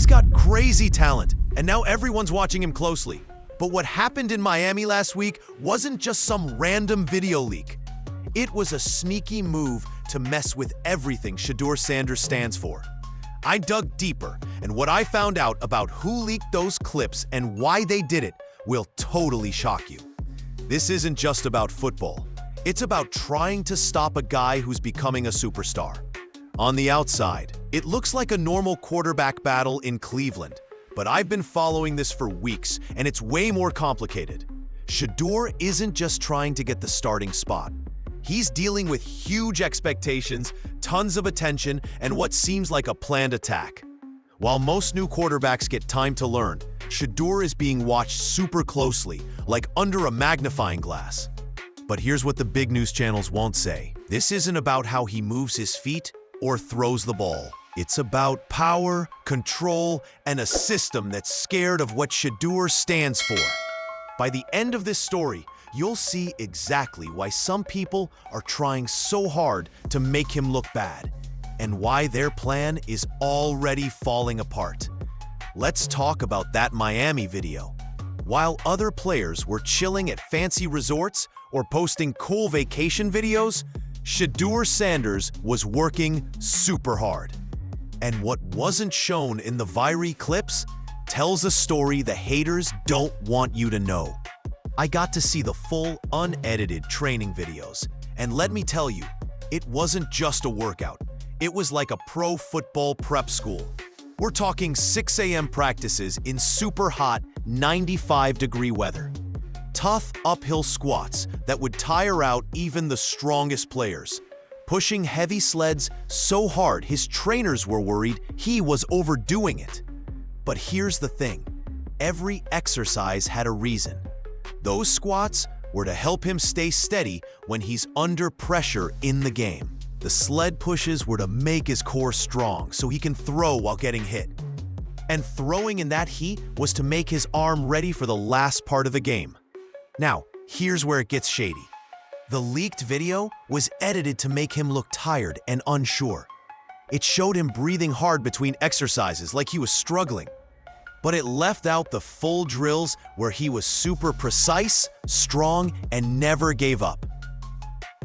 got crazy talent, and now everyone's watching him closely. But what happened in Miami last week wasn't just some random video leak. It was a sneaky move to mess with everything Shedeur Sanders stands for. I dug deeper, and what I found out about who leaked those clips and why they did it will totally shock you. This isn't just about football. It's about trying to stop a guy who's becoming a superstar. On the outside, it looks like a normal quarterback battle in Cleveland, but I've been following this for weeks, and it's way more complicated. Shedeur isn't just trying to get the starting spot. He's dealing with huge expectations, tons of attention, and what seems like a planned attack. While most new quarterbacks get time to learn, Shedeur is being watched super closely, like under a magnifying glass. But here's what the big news channels won't say. This isn't about how he moves his feet or throws the ball. It's about power, control, and a system that's scared of what Shedeur stands for. By the end of this story, you'll see exactly why some people are trying so hard to make him look bad, and why their plan is already falling apart. Let's talk about that Miami video. While other players were chilling at fancy resorts or posting cool vacation videos, Shedeur Sanders was working super hard. And what wasn't shown in the viral clips tells a story the haters don't want you to know. I got to see the full, unedited training videos, and let me tell you, it wasn't just a workout. It was like a pro football prep school. We're talking 6 a.m. practices in super hot 95-degree weather. Tough uphill squats that would tire out even the strongest players. Pushing heavy sleds so hard his trainers were worried he was overdoing it. But here's the thing, every exercise had a reason. Those squats were to help him stay steady when he's under pressure in the game. The sled pushes were to make his core strong so he can throw while getting hit. And throwing in that heat was to make his arm ready for the last part of the game. Now, here's where it gets shady. The leaked video was edited to make him look tired and unsure. It showed him breathing hard between exercises like he was struggling. But it left out the full drills where he was super precise, strong, and never gave up.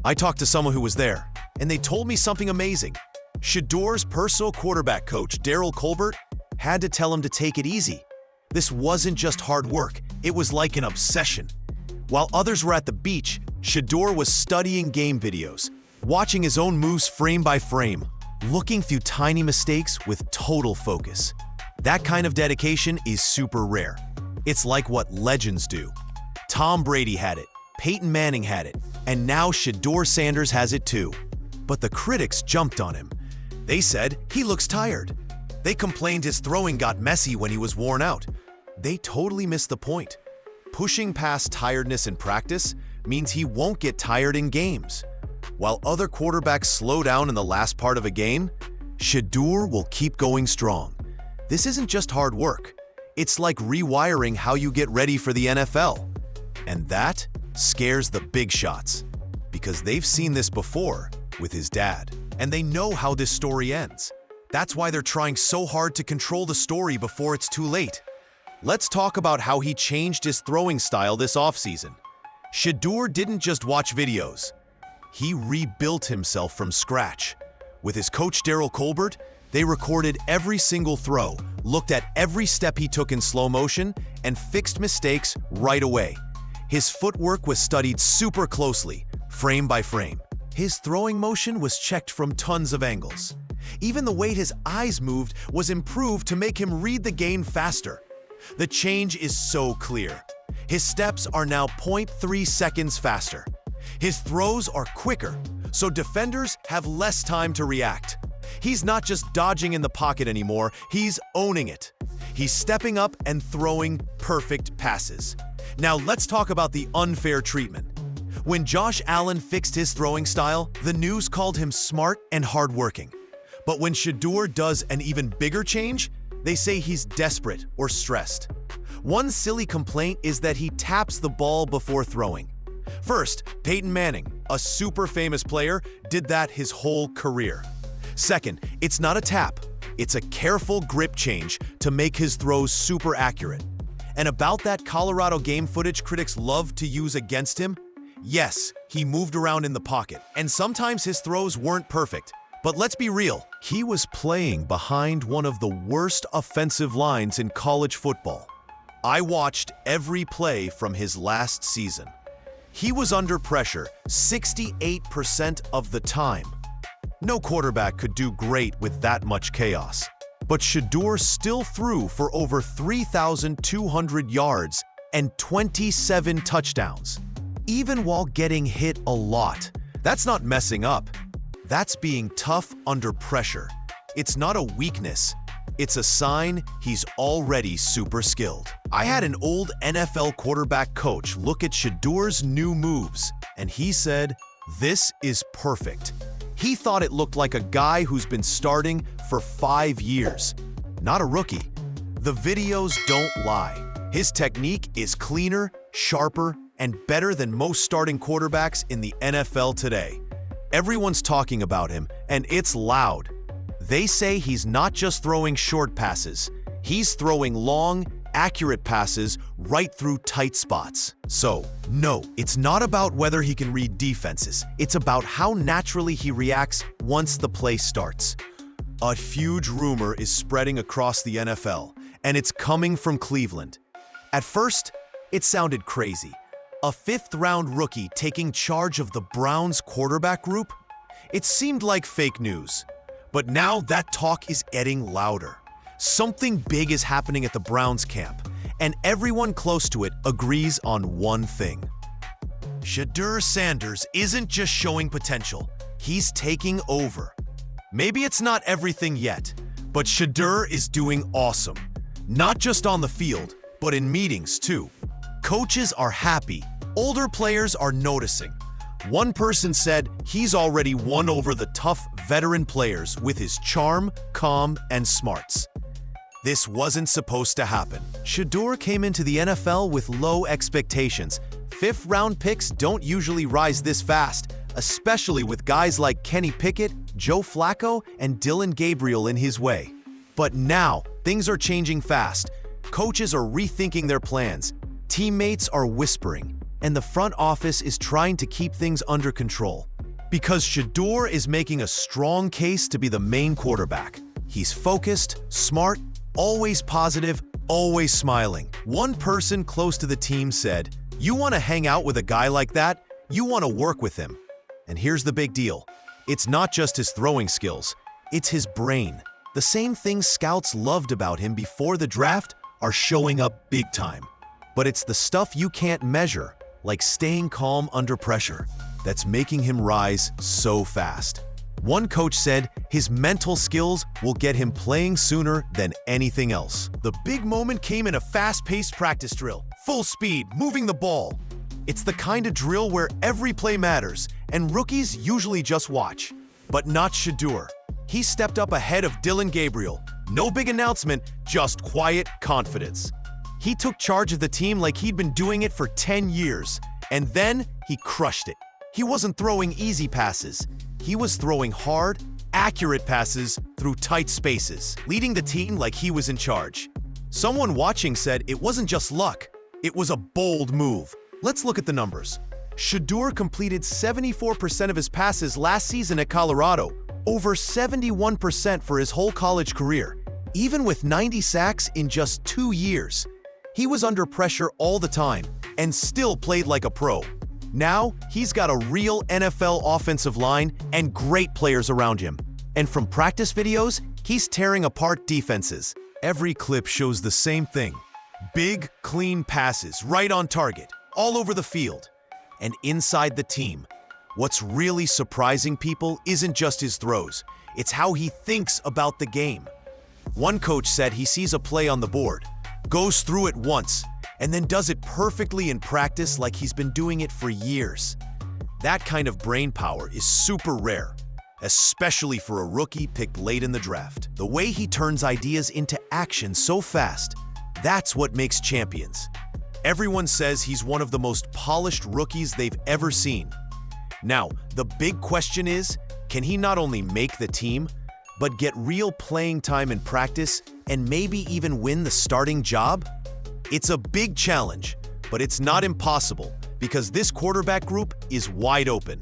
I talked to someone who was there, and they told me something amazing. Shedeur's personal quarterback coach, Daryl Colbert, had to tell him to take it easy. This wasn't just hard work, it was like an obsession. While others were at the beach, Shedeur was studying game videos, watching his own moves frame by frame, looking through tiny mistakes with total focus. That kind of dedication is super rare. It's like what legends do. Tom Brady had it, Peyton Manning had it, and now Shedeur Sanders has it too. But the critics jumped on him. They said he looks tired. They complained his throwing got messy when he was worn out. They totally missed the point. Pushing past tiredness in practice means he won't get tired in games. While other quarterbacks slow down in the last part of a game, Shedeur will keep going strong. This isn't just hard work. It's like rewiring how you get ready for the NFL. And that scares the big shots, because they've seen this before with his dad, and they know how this story ends. That's why they're trying so hard to control the story before it's too late. Let's talk about how he changed his throwing style this offseason. Shedeur didn't just watch videos. He rebuilt himself from scratch. With his coach Daryl Colbert, they recorded every single throw, looked at every step he took in slow motion, and fixed mistakes right away. His footwork was studied super closely, frame by frame. His throwing motion was checked from tons of angles. Even the way his eyes moved was improved to make him read the game faster. The change is so clear. His steps are now 0.3 seconds faster. His throws are quicker, so defenders have less time to react. He's not just dodging in the pocket anymore, he's owning it. He's stepping up and throwing perfect passes. Now let's talk about the unfair treatment. When Josh Allen fixed his throwing style, the news called him smart and hardworking. But when Shedeur does an even bigger change, they say he's desperate or stressed. One silly complaint is that he taps the ball before throwing. First, Peyton Manning, a super famous player, did that his whole career. Second, it's not a tap. It's a careful grip change to make his throws super accurate. And about that Colorado game footage critics love to use against him, yes, he moved around in the pocket, and sometimes his throws weren't perfect. But let's be real, he was playing behind one of the worst offensive lines in college football. I watched every play from his last season. He was under pressure 68% of the time. No quarterback could do great with that much chaos. But Shedeur still threw for over 3,200 yards and 27 touchdowns, even while getting hit a lot. That's not messing up. That's being tough under pressure. It's not a weakness. It's a sign he's already super skilled. I had an old NFL quarterback coach look at Shedeur's new moves, and he said, "This is perfect." He thought it looked like a guy who's been starting for 5 years, not a rookie. The videos don't lie. His technique is cleaner, sharper, and better than most starting quarterbacks in the NFL today. Everyone's talking about him, and it's loud. They say he's not just throwing short passes, he's throwing long, accurate passes right through tight spots. So, no, it's not about whether he can read defenses. It's about how naturally he reacts once the play starts. A huge rumor is spreading across the NFL, and it's coming from Cleveland. At first, it sounded crazy. A fifth-round rookie taking charge of the Browns quarterback group? It seemed like fake news. But now that talk is getting louder. Something big is happening at the Browns camp, and everyone close to it agrees on one thing. Shedeur Sanders isn't just showing potential, he's taking over. Maybe it's not everything yet, but Shedeur is doing awesome. Not just on the field, but in meetings too. Coaches are happy, older players are noticing. One person said he's already won over the tough veteran players with his charm, calm, and smarts. This wasn't supposed to happen. Shedeur came into the NFL with low expectations. Fifth-round picks don't usually rise this fast, especially with guys like Kenny Pickett, Joe Flacco, and Dylan Gabriel in his way. But now, things are changing fast. Coaches are rethinking their plans. Teammates are whispering, and the front office is trying to keep things under control. Because Shedeur is making a strong case to be the main quarterback. He's focused, smart, always positive, always smiling. One person close to the team said, "You want to hang out with a guy like that? You want to work with him." And here's the big deal. It's not just his throwing skills, it's his brain. The same things scouts loved about him before the draft are showing up big time. But it's the stuff you can't measure, like staying calm under pressure, that's making him rise so fast. One coach said his mental skills will get him playing sooner than anything else. The big moment came in a fast-paced practice drill, full speed, moving the ball. It's the kind of drill where every play matters, and rookies usually just watch. But not Shedeur. He stepped up ahead of Dylan Gabriel. No big announcement, just quiet confidence. He took charge of the team like he'd been doing it for 10 years, and then he crushed it. He wasn't throwing easy passes. He was throwing hard, accurate passes through tight spaces, leading the team like he was in charge. Someone watching said it wasn't just luck, it was a bold move. Let's look at the numbers. Shedeur completed 74% of his passes last season at Colorado, over 71% for his whole college career, even with 90 sacks in just 2 years. He was under pressure all the time and still played like a pro. Now, he's got a real NFL offensive line and great players around him. And from practice videos, he's tearing apart defenses. Every clip shows the same thing. Big, clean passes right on target, all over the field. And inside the team, what's really surprising people isn't just his throws, it's how he thinks about the game. One coach said he sees a play on the board, goes through it once, and then does it perfectly in practice like he's been doing it for years. That kind of brain power is super rare, especially for a rookie picked late in the draft. The way he turns ideas into action so fast, that's what makes champions. Everyone says he's one of the most polished rookies they've ever seen. Now, the big question is, can he not only make the team, but get real playing time in practice and maybe even win the starting job? It's a big challenge, but it's not impossible because this quarterback group is wide open.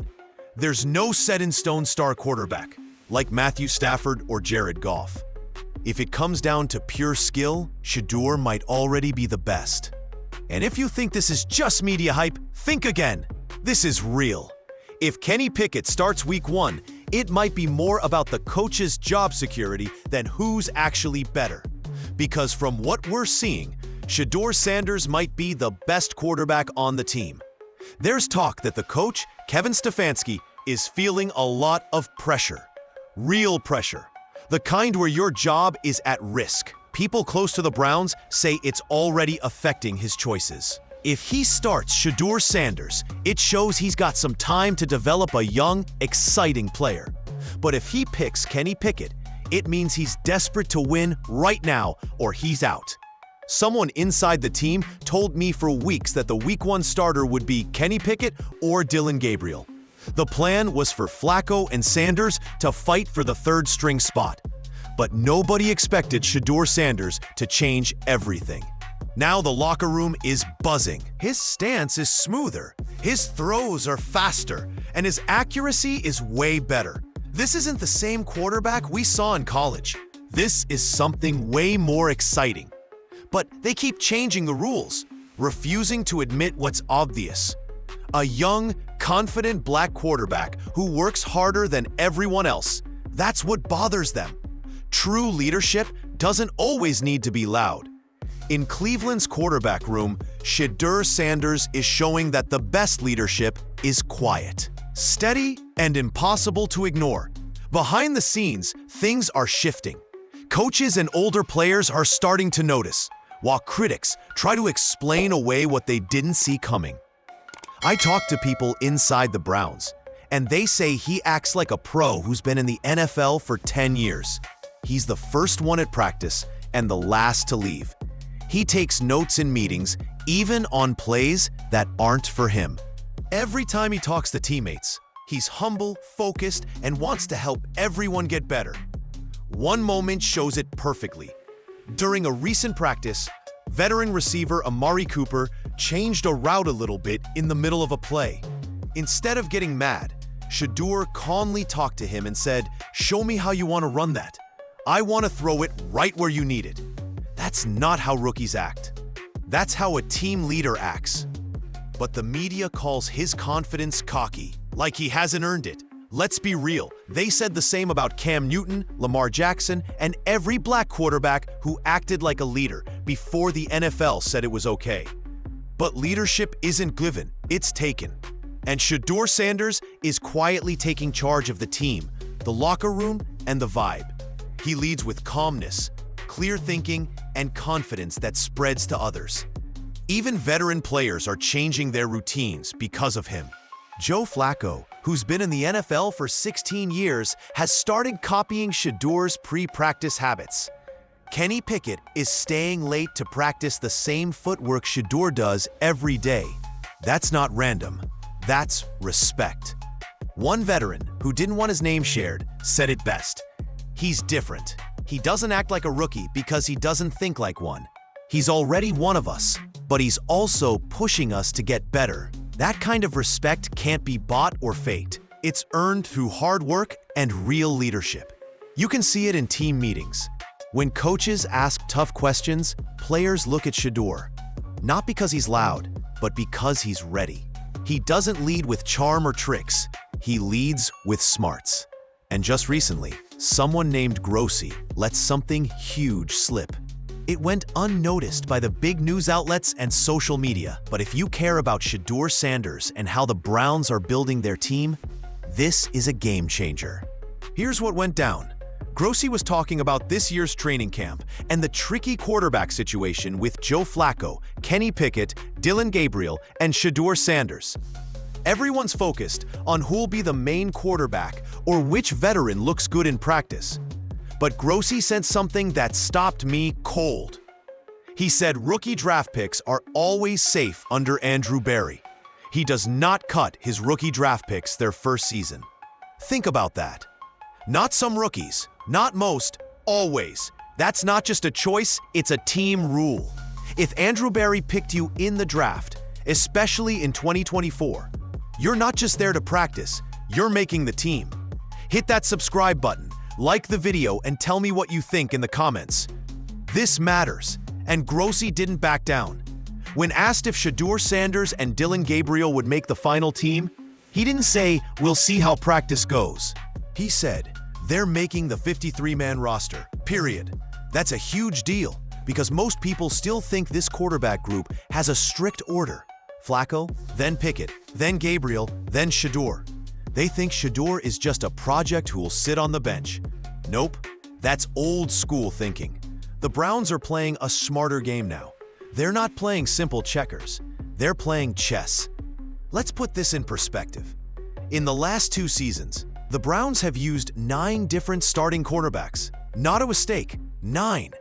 There's no set-in-stone star quarterback like Matthew Stafford or Jared Goff. If it comes down to pure skill, Shedeur might already be the best. And if you think this is just media hype, think again. This is real. If Kenny Pickett starts week 1, it might be more about the coach's job security than who's actually better. Because from what we're seeing, Shedeur Sanders might be the best quarterback on the team. There's talk that the coach, Kevin Stefanski, is feeling a lot of pressure. Real pressure. The kind where your job is at risk. People close to the Browns say it's already affecting his choices. If he starts Shedeur Sanders, it shows he's got some time to develop a young, exciting player. But if he picks Kenny Pickett, it means he's desperate to win right now or he's out. Someone inside the team told me for weeks that the week 1 starter would be Kenny Pickett or Dillon Gabriel. The plan was for Flacco and Sanders to fight for the third-string spot. But nobody expected Shedeur Sanders to change everything. Now the locker room is buzzing. His stance is smoother, his throws are faster, and his accuracy is way better. This isn't the same quarterback we saw in college. This is something way more exciting. But they keep changing the rules, refusing to admit what's obvious. A young, confident black quarterback who works harder than everyone else. That's what bothers them. True leadership doesn't always need to be loud. In Cleveland's quarterback room, Shedeur Sanders is showing that the best leadership is quiet, steady, and impossible to ignore. Behind the scenes, things are shifting. Coaches and older players are starting to notice, while critics try to explain away what they didn't see coming. I talked to people inside the Browns, and they say he acts like a pro who's been in the NFL for 10 years. He's the first one at practice and the last to leave. He takes notes in meetings, even on plays that aren't for him. Every time he talks to teammates, he's humble, focused, and wants to help everyone get better. One moment shows it perfectly. During a recent practice, veteran receiver Amari Cooper changed a route a little bit in the middle of a play. Instead of getting mad, Shedeur calmly talked to him and said, "Show me how you want to run that. I want to throw it right where you need it." That's not how rookies act. That's how a team leader acts. But the media calls his confidence cocky, like he hasn't earned it. Let's be real, they said the same about Cam Newton, Lamar Jackson, and every black quarterback who acted like a leader before the NFL said it was okay. But leadership isn't given, it's taken. And Shedeur Sanders is quietly taking charge of the team, the locker room, and the vibe. He leads with calmness, clear thinking, and confidence that spreads to others. Even veteran players are changing their routines because of him. Joe Flacco, who's been in the NFL for 16 years, has started copying Shedeur's pre-practice habits. Kenny Pickett is staying late to practice the same footwork Shedeur does every day. That's not random. That's respect. One veteran, who didn't want his name shared, said it best. He's different. He doesn't act like a rookie because he doesn't think like one. He's already one of us, but he's also pushing us to get better. That kind of respect can't be bought or faked. It's earned through hard work and real leadership. You can see it in team meetings. When coaches ask tough questions, players look at Shedeur. Not because he's loud, but because he's ready. He doesn't lead with charm or tricks. He leads with smarts. And just recently, someone named Grossi let something huge slip. It went unnoticed by the big news outlets and social media. But if you care about Shedeur Sanders and how the Browns are building their team, this is a game changer. Here's what went down. Grossi was talking about this year's training camp and the tricky quarterback situation with Joe Flacco, Kenny Pickett, Dillon Gabriel, and Shedeur Sanders. Everyone's focused on who'll be the main quarterback or which veteran looks good in practice. But Grossi said something that stopped me cold. He said rookie draft picks are always safe under Andrew Berry. He does not cut his rookie draft picks their first season. Think about that. Not some rookies, Not most, always. That's not just a choice, it's a team rule. If Andrew Barry picked you in the draft, especially in 2024, you're not just there to practice, you're making the team. Hit that subscribe button, like the video, and tell me what you think in the comments. This matters, and Grossi didn't back down. When asked if Shedeur Sanders and Dillon Gabriel would make the final team, he didn't say, "We'll see how practice goes." He said, "They're making the 53-man roster, period." That's a huge deal, because most people still think this quarterback group has a strict order. Flacco, then Pickett, then Gabriel, then Shedeur. They think Shedeur is just a project who will sit on the bench. Nope, that's old school thinking. The Browns are playing a smarter game now. They're not playing simple checkers. They're playing chess. Let's put this in perspective. In the last 2 seasons, the Browns have used 9 different starting quarterbacks. Not a mistake, 9.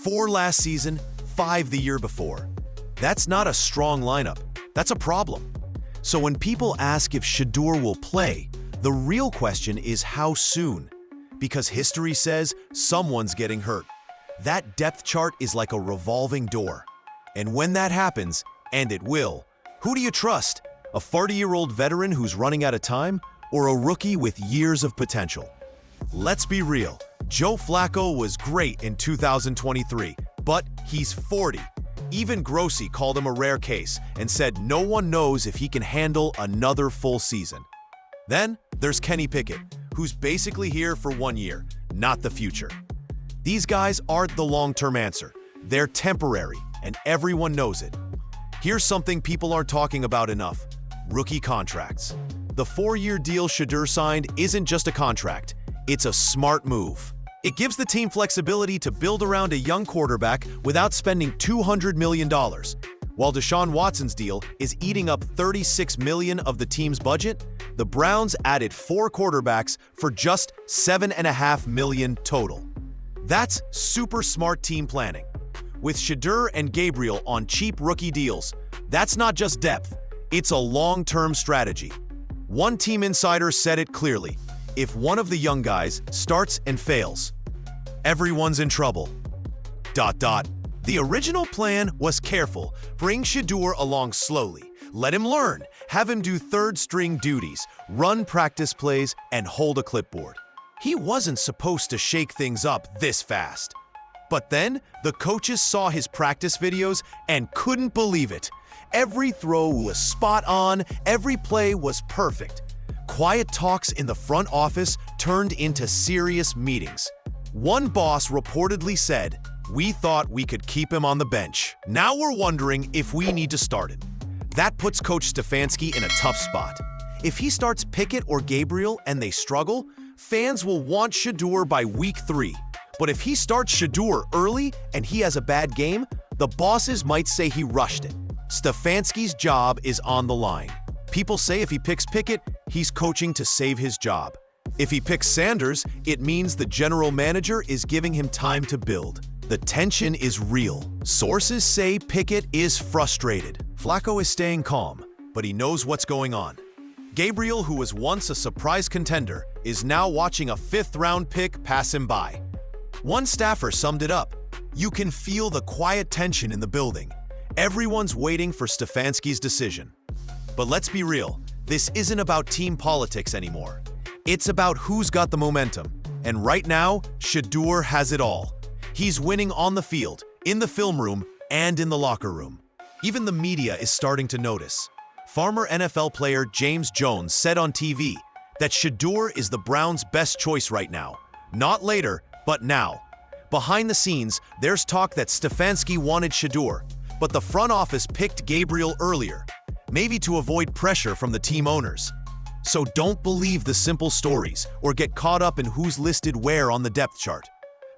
4 last season, 5 the year before. That's not a strong lineup. That's a problem. So when people ask if Shedeur will play, the real question is how soon. Because history says someone's getting hurt. That depth chart is like a revolving door. And when that happens, and it will, who do you trust? A 40-year-old veteran who's running out of time, or a rookie with years of potential? Let's be real. Joe Flacco was great in 2023, but he's 40. Even Grossi called him a rare case and said no one knows if he can handle another full season. Then there's Kenny Pickett, who's basically here for 1 year, not the future. These guys aren't the long-term answer. They're temporary, and everyone knows it. Here's something people aren't talking about enough: rookie contracts. The 4-year deal Shedeur signed isn't just a contract, it's a smart move. It gives the team flexibility to build around a young quarterback without spending $200 million, while Deshaun Watson's deal is eating up $36 million of the team's budget. The Browns added 4 quarterbacks for just $7.5 million total. That's super smart team planning. With Shedeur and Gabriel on cheap rookie deals, that's not just depth, it's a long-term strategy. One team insider said it clearly: if one of the young guys starts and fails, everyone's in trouble. The original plan was careful. Bring Shedeur along slowly. Let him learn. Have him do third-string duties, run practice plays, and hold a clipboard. He wasn't supposed to shake things up this fast. But then, the coaches saw his practice videos and couldn't believe it. Every throw was spot on, every play was perfect. Quiet talks in the front office turned into serious meetings. One boss reportedly said, "We thought we could keep him on the bench. Now we're wondering if we need to start him." That puts Coach Stefanski in a tough spot. If he starts Pickett or Gabriel and they struggle, fans will want Shedeur by week 3. But if he starts Shedeur early and he has a bad game, the bosses might say he rushed it. Stefanski's job is on the line. People say if he picks Pickett, he's coaching to save his job. If he picks Sanders, it means the general manager is giving him time to build. The tension is real. Sources say Pickett is frustrated. Flacco is staying calm, but he knows what's going on. Gabriel, who was once a surprise contender, is now watching a 5th-round pick pass him by. One staffer summed it up: "You can feel the quiet tension in the building. Everyone's waiting for Stefanski's decision." But let's be real, this isn't about team politics anymore. It's about who's got the momentum. And right now, Shedeur has it all. He's winning on the field, in the film room, and in the locker room. Even the media is starting to notice. Former NFL player James Jones said on TV that Shedeur is the Browns' best choice right now. Not later, but now. Behind the scenes, there's talk that Stefanski wanted Shedeur, but the front office picked Gabriel earlier, maybe to avoid pressure from the team owners. So don't believe the simple stories or get caught up in who's listed where on the depth chart.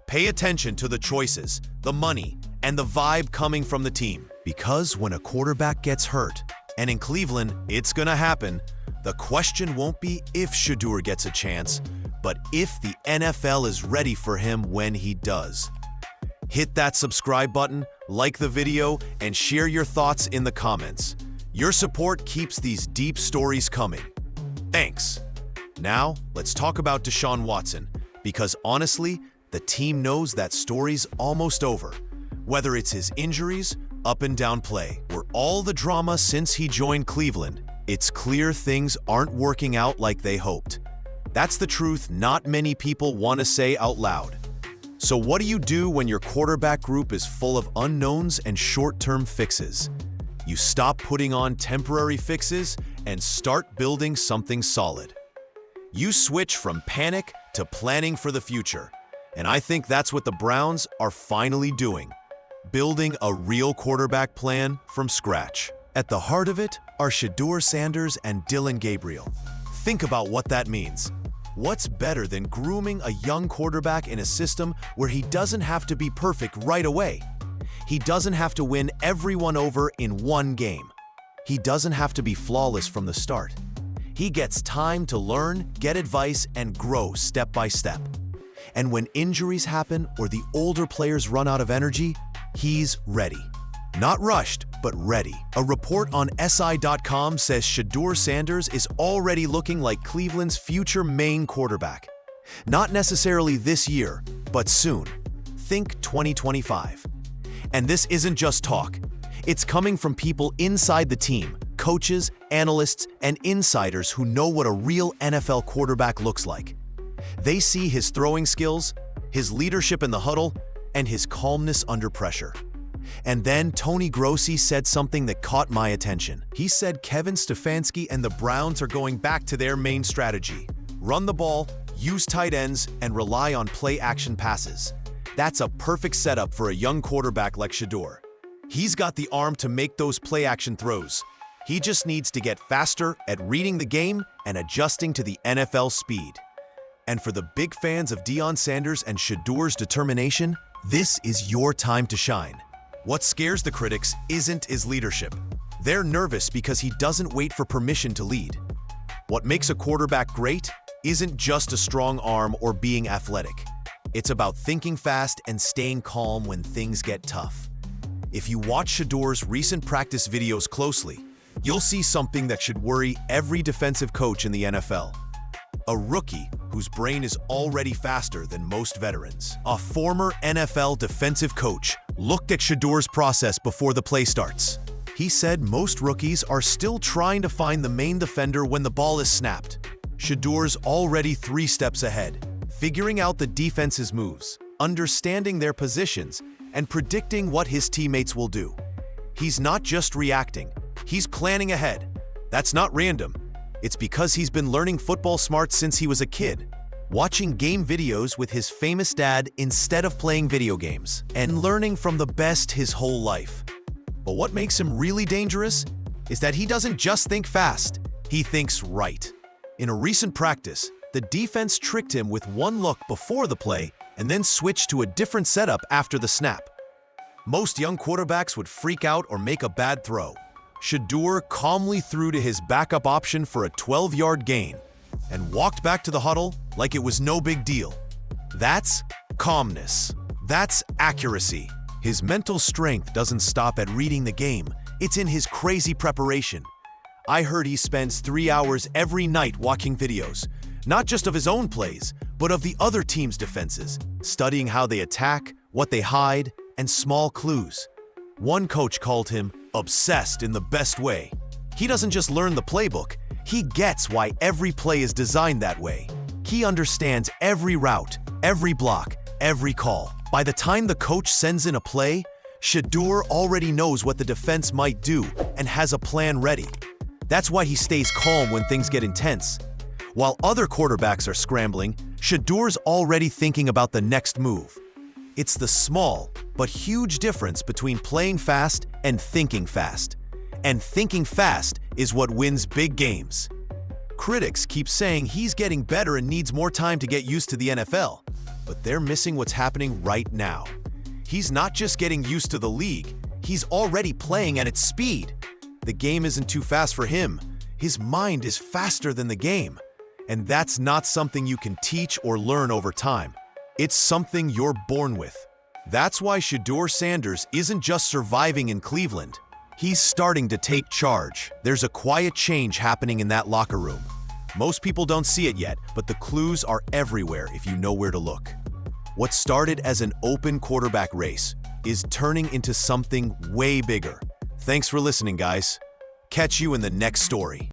Pay attention to the choices, the money, and the vibe coming from the team. Because when a quarterback gets hurt, and in Cleveland, it's gonna happen, the question won't be if Shedeur gets a chance, but if the NFL is ready for him when he does. Hit that subscribe button, like the video, and share your thoughts in the comments. Your support keeps these deep stories coming. Thanks. Now, let's talk about Deshaun Watson. Because honestly, the team knows that story's almost over. Whether it's his injuries, up and down play, or all the drama since he joined Cleveland, it's clear things aren't working out like they hoped. That's the truth not many people want to say out loud. So what do you do when your quarterback group is full of unknowns and short-term fixes? You stop putting on temporary fixes and start building something solid. You switch from panic to planning for the future. And I think that's what the Browns are finally doing. Building a real quarterback plan from scratch. At the heart of it are Shedeur Sanders and Dillon Gabriel. Think about what that means. What's better than grooming a young quarterback in a system where he doesn't have to be perfect right away? He doesn't have to win everyone over in one game. He doesn't have to be flawless from the start. He gets time to learn, get advice, and grow step by step. And when injuries happen or the older players run out of energy, he's ready. Not rushed, but ready. A report on SI.com says Shedeur Sanders is already looking like Cleveland's future main quarterback. Not necessarily this year, but soon. Think 2025. And this isn't just talk. It's coming from people inside the team, coaches, analysts, and insiders who know what a real NFL quarterback looks like. They see his throwing skills, his leadership in the huddle, and his calmness under pressure. And then Tony Grossi said something that caught my attention. He said Kevin Stefanski and the Browns are going back to their main strategy. Run the ball, use tight ends, and rely on play-action passes. That's a perfect setup for a young quarterback like Shedeur. He's got the arm to make those play-action throws. He just needs to get faster at reading the game and adjusting to the NFL speed. And for the big fans of Deion Sanders and Shedeur's determination, this is your time to shine. What scares the critics isn't his leadership. They're nervous because he doesn't wait for permission to lead. What makes a quarterback great isn't just a strong arm or being athletic. It's about thinking fast and staying calm when things get tough. If you watch Shedeur's recent practice videos closely, you'll see something that should worry every defensive coach in the NFL. A rookie whose brain is already faster than most veterans. A former NFL defensive coach looked at Shedeur's process before the play starts. He said most rookies are still trying to find the main defender when the ball is snapped. Shedeur's already 3 steps ahead, figuring out the defense's moves, understanding their positions, and predicting what his teammates will do. He's not just reacting, he's planning ahead. That's not random. It's because he's been learning football smarts since he was a kid, watching game videos with his famous dad instead of playing video games, and learning from the best his whole life. But what makes him really dangerous is that he doesn't just think fast, he thinks right. In a recent practice, the defense tricked him with one look before the play and then switched to a different setup after the snap. Most young quarterbacks would freak out or make a bad throw. Shedeur calmly threw to his backup option for a 12-yard gain and walked back to the huddle like it was no big deal. That's calmness. That's accuracy. His mental strength doesn't stop at reading the game. It's in his crazy preparation. I heard he spends 3 hours every night watching videos, not just of his own plays, but of the other team's defenses, studying how they attack, what they hide, and small clues. One coach called him obsessed in the best way. He doesn't just learn the playbook, he gets why every play is designed that way. He understands every route, every block, every call. By the time the coach sends in a play, Shedeur already knows what the defense might do and has a plan ready. That's why he stays calm when things get intense. While other quarterbacks are scrambling, Shedeur's already thinking about the next move. It's the small but huge difference between playing fast and thinking fast. And thinking fast is what wins big games. Critics keep saying he's getting better and needs more time to get used to the NFL, but they're missing what's happening right now. He's not just getting used to the league, he's already playing at its speed. The game isn't too fast for him. His mind is faster than the game. And that's not something you can teach or learn over time. It's something you're born with. That's why Shedeur Sanders isn't just surviving in Cleveland. He's starting to take charge. There's a quiet change happening in that locker room. Most people don't see it yet, but the clues are everywhere if you know where to look. What started as an open quarterback race is turning into something way bigger. Thanks for listening, guys. Catch you in the next story.